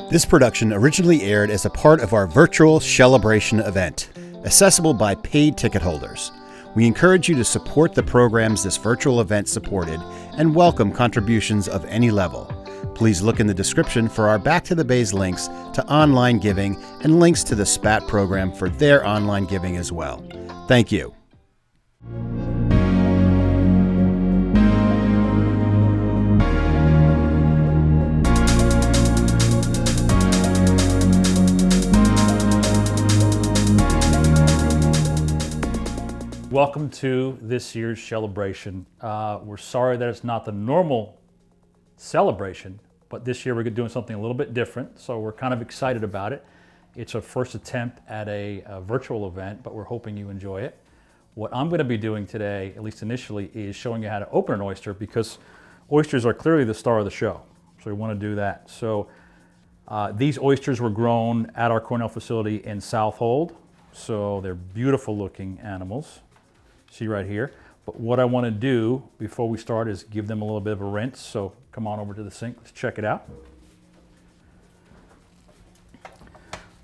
This production originally aired as a part of our virtual Shellebration event, accessible by paid ticket holders. We encourage you to support the programs this virtual event supported and welcome contributions of any level. Please look in the description for our Back to the Bays links to online giving and links to the SPAT program for their online giving as well. Thank you. Welcome to this year's Shellebration. We're sorry that it's not the normal celebration, but this year we're doing something a little bit different, so we're kind of excited about it. It's our first attempt at a virtual event, but we're hoping you enjoy it. What I'm going to be doing today, at least initially, is showing you how to open an oyster, because oysters are clearly the star of the show, so we want to do that. So these oysters were grown at our Cornell facility in Suffolk, so they're beautiful looking animals. See right here. But what I want to do before we start is give them a little bit of a rinse. So come on over to the sink, let's check it out.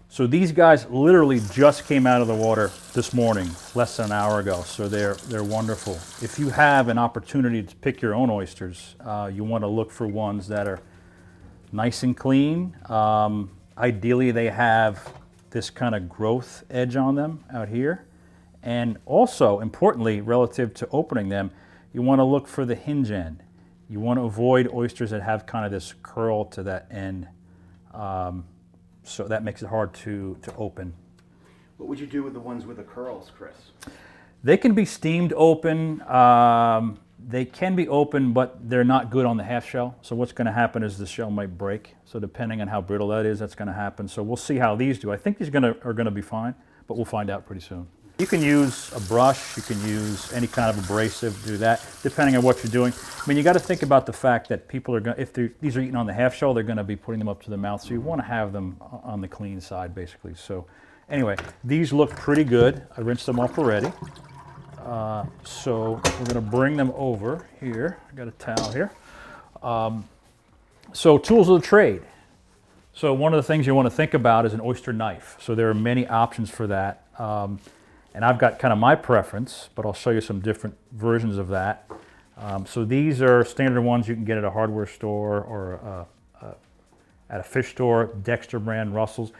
So these guys literally just came out of the water this morning, less than an hour ago. So they're wonderful. If you have an opportunity to pick your own oysters, you want to look for ones that are nice and clean. Ideally they have this kind of growth edge on them out here. And also, importantly, relative to opening them, you want to look for the hinge end. You want to avoid oysters that have kind of this curl to that end. So that makes it hard to open. What would you do with the ones with the curls, Chris? They can be steamed open. They can be open, but they're not good on the half shell. So what's going to happen is the shell might break. So depending on how brittle that is, that's going to happen. So we'll see how these do. I think these are going to be fine, but we'll find out pretty soon. You can use a brush, you can use any kind of abrasive to do that, depending on what you're doing. I mean, you got to think about the fact that people are going, if these are eaten on the half shell, they're going to be putting them up to the mouth, so you want to have them on the clean side, basically. So anyway, these look pretty good. I rinsed them off already. So we're going to bring them over here. I got a towel here. So tools of the trade. So one of the things you want to think about is an oyster knife. So there are many options for that. And I've got kind of my preference, but I'll show you some different versions of that. So these are standard ones you can get at a hardware store or at a fish store, Dexter brand, Russell's.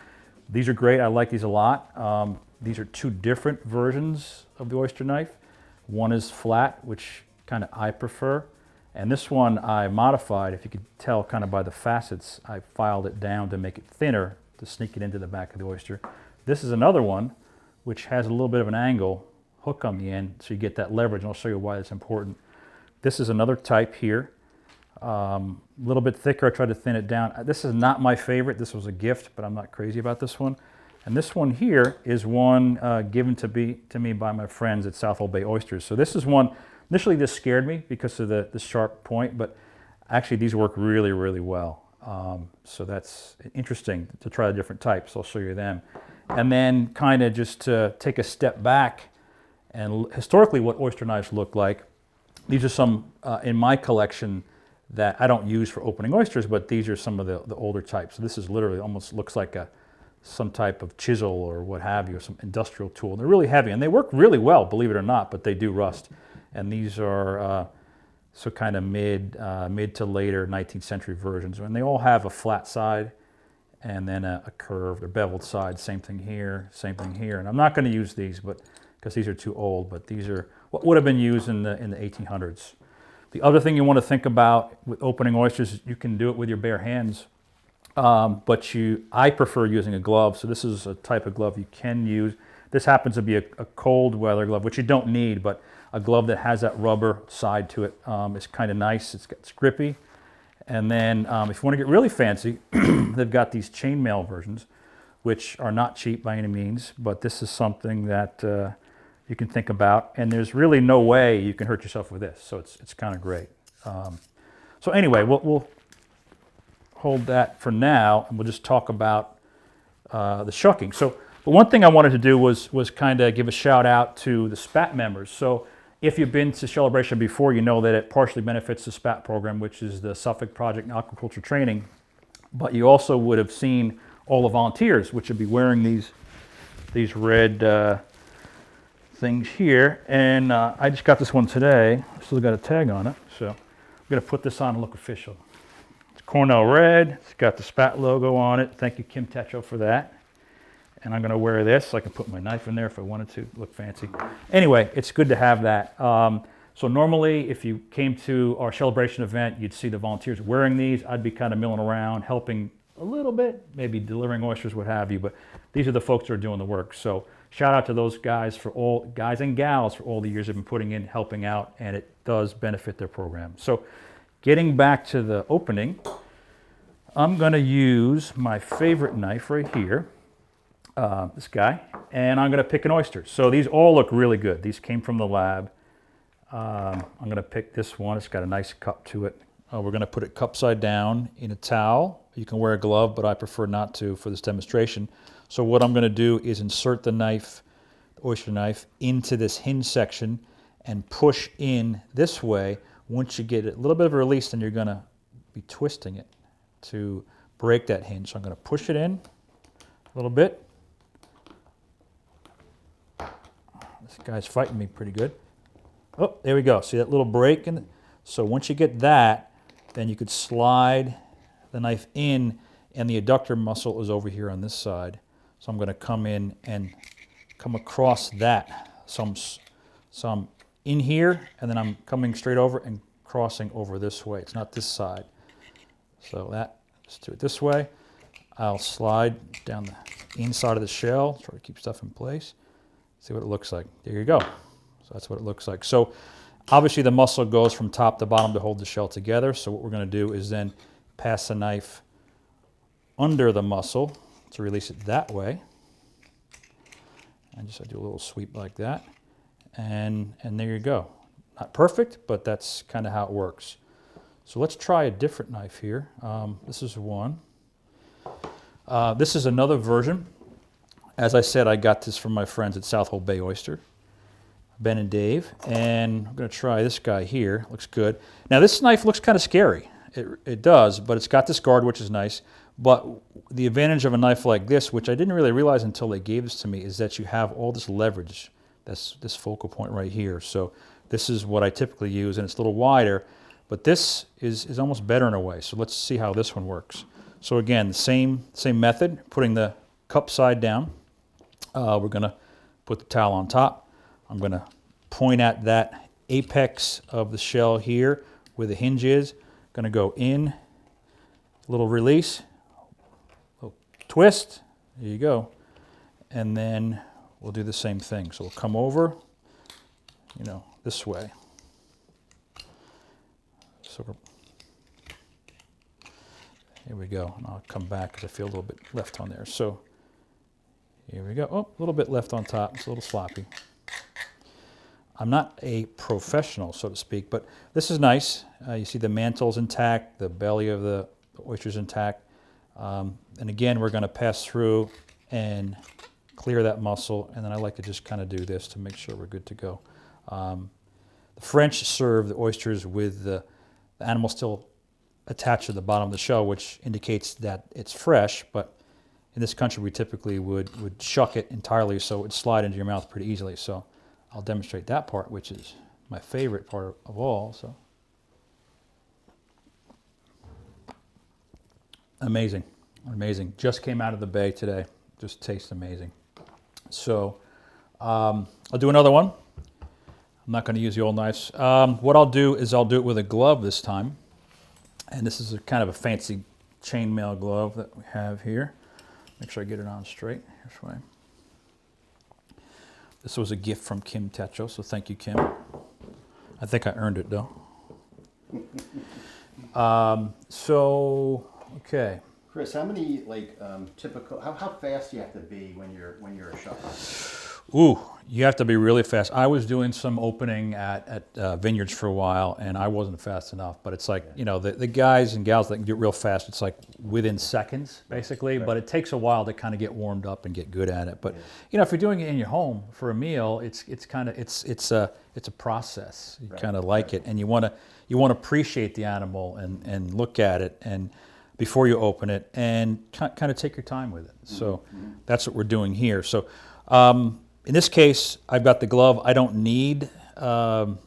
These are great, I like these a lot. These are two different versions of the oyster knife. One is flat, which kind of I prefer. And this one I modified, if you could tell kind of by the facets, I filed it down to make it thinner to sneak it into the back of the oyster. This is another one which has a little bit of an angle hook on the end, so you get that leverage, and I'll show you why that's important. This is another type here, a little bit thicker. I tried to thin it down. This is not my favorite. This was a gift, but I'm not crazy about this one. And this one here is one given to me by my friends at South Bay Oysters. So this is one, initially this scared me because of the sharp point, but actually these work really, really well. So that's interesting to try the different types. I'll show you them. And then kind of just to take a step back and historically what oyster knives look like. These are some in my collection that I don't use for opening oysters, but these are some of the older types. So this is literally almost looks like some type of chisel or what have you, or some industrial tool. They're really heavy and they work really well, believe it or not, but they do rust. And these are so kind of mid to later 19th century versions. And they all have a flat side and then a curved or beveled side. Same thing here, same thing here. And I'm not going to use these, but because these are too old. But these are what would have been used in the 1800s. The other thing you want to think about with opening oysters, you can do it with your bare hands, but I prefer using a glove. So this is a type of glove you can use. This happens to be a cold weather glove, which you don't need, but a glove that has that rubber side to it is kind of nice. It's grippy. And then if you want to get really fancy, they've got these chainmail versions, which are not cheap by any means, but this is something that you can think about. And there's really no way you can hurt yourself with this, so it's kind of great. So anyway, we'll hold that for now, and we'll just talk about the shucking. So, but one thing I wanted to do was kind of give a shout out to the SPAT members. So If you've been to Celebration before, you know that it partially benefits the SPAT program, which is the Suffolk Project in Aquaculture Training. But you also would have seen all the volunteers, which would be wearing these red things here. And I just got this one today. Still got a tag on it, so I'm going to put this on and look official. It's Cornell red. It's got the SPAT logo on it. Thank you, Kim Techo, for that. And I'm going to wear this so I can put my knife in there if I wanted to look fancy. Anyway, it's good to have that. So normally, if you came to our celebration event, you'd see the volunteers wearing these. I'd be kind of milling around, helping a little bit, maybe delivering oysters, what have you. But these are the folks that are doing the work. So shout out to those guys and gals for all the years they've been putting in, helping out, and it does benefit their program. So getting back to the opening, I'm going to use my favorite knife right here. This guy, and I'm going to pick an oyster. So these all look really good. These came from the lab. I'm going to pick this one. It's got a nice cup to it. We're going to put it cup side down in a towel. You can wear a glove, but I prefer not to for this demonstration. So what I'm going to do is insert the knife, the oyster knife, into this hinge section and push in this way. Once you get a little bit of a release, then you're going to be twisting it to break that hinge. So I'm going to push it in a little bit. This guy's fighting me pretty good. Oh, there we go. See that little break? So once you get that, then you could slide the knife in, and the adductor muscle is over here on this side. So I'm going to come in and come across that. So I'm in here, and then I'm coming straight over and crossing over this way. It's not this side. So let's do it this way. I'll slide down the inside of the shell, try to keep stuff in place. See what it looks like. There you go. So that's what it looks like. So obviously the muscle goes from top to bottom to hold the shell together. So what we're going to do is then pass the knife under the muscle to release it that way. And just I do a little sweep like that. And there you go. Not perfect, but that's kind of how it works. So let's try a different knife here. This is one. This is another version. As I said, I got this from my friends at South Hole Bay Oyster, Ben and Dave, and I'm going to try this guy here. Looks good. Now this knife looks kind of scary. It does, but it's got this guard, which is nice. But the advantage of a knife like this, which I didn't really realize until they gave this to me, is that you have all this leverage. That's this focal point right here. So this is what I typically use, and it's a little wider, but this is almost better in a way. So let's see how this one works. So again, the same method, putting the cup side down. We're going to put the towel on top. I'm going to point at that apex of the shell here where the hinge is. Going to go in, little release, little twist, there you go. And then we'll do the same thing. So we'll come over, this way. So here we go. And I'll come back because I feel a little bit left on there. So here we go. Oh, a little bit left on top. It's a little sloppy. I'm not a professional, so to speak, but this is nice. You see the mantle's intact, the belly of the oyster's intact. And again, we're going to pass through and clear that muscle, and then I like to just kind of do this to make sure we're good to go. The French serve the oysters with the animal still attached to the bottom of the shell, which indicates that it's fresh, but in this country we typically would shuck it entirely so it would slide into your mouth pretty easily. So I'll demonstrate that part, which is my favorite part of all. So amazing, amazing. Just came out of the bay today. Just tastes amazing. So I'll do another one. I'm not going to use the old knives. What I'll do is I'll do it with a glove this time. And this is kind of a fancy chainmail glove that we have here. Make sure I get it on straight. Here's way. This was a gift from Kim Techo, so thank you, Kim. I think I earned it, though. Okay. Chris, how many typical? How fast do you have to be when you're a shopper? Ooh, you have to be really fast. I was doing some opening at vineyards for a while, and I wasn't fast enough. But it's like, you know, the guys and gals that can do it real fast, it's like within seconds, basically. Right. But it takes a while to kind of get warmed up and get good at it. But you know, if you're doing it in your home for a meal, it's a process. You kind of like it, and you want to appreciate the animal and look at it and before you open it, and kind of take your time with it. So that's what we're doing here. So. In this case, I've got the glove. I don't need the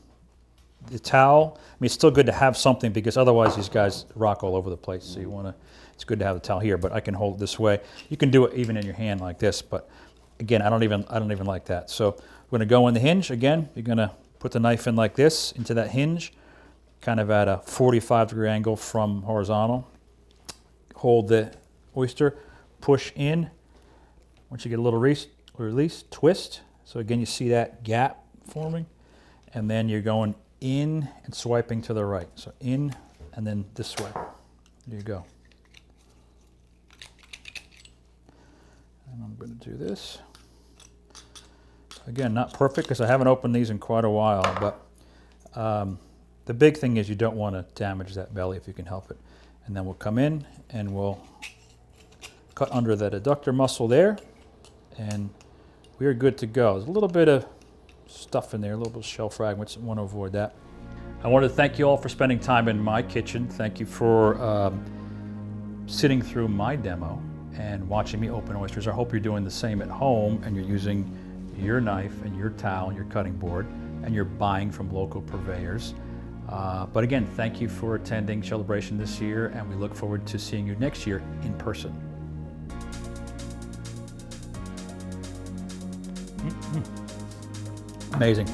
towel. I mean, it's still good to have something because otherwise these guys rock all over the place. So it's good to have the towel here, but I can hold it this way. You can do it even in your hand like this, but again, I don't even like that. So we're gonna go in the hinge. Again, you're gonna put the knife in like this into that hinge, kind of at a 45-degree angle from horizontal. Hold the oyster, push in. Once you get a little release, twist. So again, you see that gap forming, and then you're going in and swiping to the right. So in and then this way. There you go. And I'm going to do this. Again, not perfect because I haven't opened these in quite a while, but the big thing is you don't want to damage that belly if you can help it. And then we'll come in and we'll cut under that adductor muscle there, and we are good to go. There's a little bit of stuff in there, a little bit of shell fragments. I want to avoid that. I want to thank you all for spending time in my kitchen. Thank you for sitting through my demo and watching me open oysters. I hope you're doing the same at home and you're using your knife and your towel and your cutting board and you're buying from local purveyors. But again, thank you for attending Celebration this year, and we look forward to seeing you next year in person. Amazing.